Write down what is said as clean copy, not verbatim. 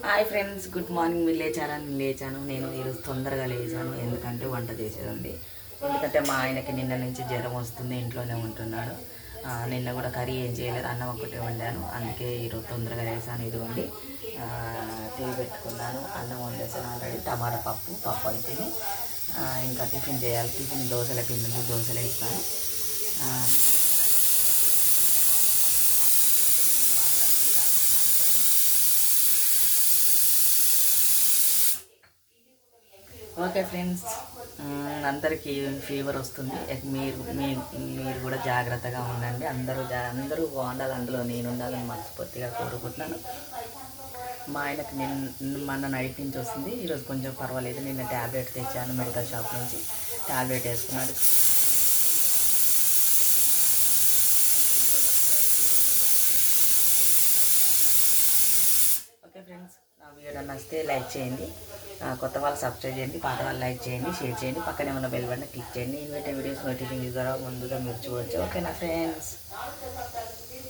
Hi friends, good morning. మీరు లేచాను. నేను ఈరోజు తొందరగా లేచాను, ఎందుకంటే వంట చేసేది ఉంది. ఎందుకంటే మా ఆయనకి నిన్న నుంచి జ్వరం వస్తుంది, ఇంట్లోనే ఉంటున్నాడు. నిన్న కూడా కర్రీ ఏం చేయలేదు, అన్నం ఒకటే వండాను. అందుకే ఈరోజు తొందరగా లేచాను. ఇది వండి టీ పెట్టుకున్నాను, అన్నం వండేసాను ఆల్రెడీ. టమాటా పప్పు అవుతుంది. ఇంకా టిఫిన్ చేయాలి. టిఫిన్ దోశల పిండి దోశలు వేస్తాను. ఓకే ఫ్రెండ్స్, అందరికీ ఫీవర్ వస్తుంది. మీరు కూడా జాగ్రత్తగా ఉండండి. అందరూ బాగుండాలి, అందులో నేను ఉండాలని మనస్ఫూర్తిగా కోరుకుంటున్నాను. మా ఆయనకు మొన్న నైట్ నుంచి వస్తుంది, ఈరోజు కొంచెం పర్వాలేదు. నిన్న ట్యాబ్లెట్ తెచ్చాను మెడికల్ షాప్ నుంచి, ట్యాబ్లెట్ వేసుకున్నాడు. ఓకే ఫ్రెండ్స్, నా వీడియో నచ్చితే లైక్ చేయండి, కొత్త వాళ్ళు సబ్స్క్రైబ్ చేయండి, పాత వాళ్ళు లైక్ చేయండి, షేర్ చేయండి, పక్కనే ఉన్న బెల్ బటన్ క్లిక్ చేయండి. నేను పెట్టే వీడియోస్ నోటిఫికేషన్ ద్వారా ముందుగా మీరు చూడవచ్చు. ఓకేనా ఫ్రెండ్స్?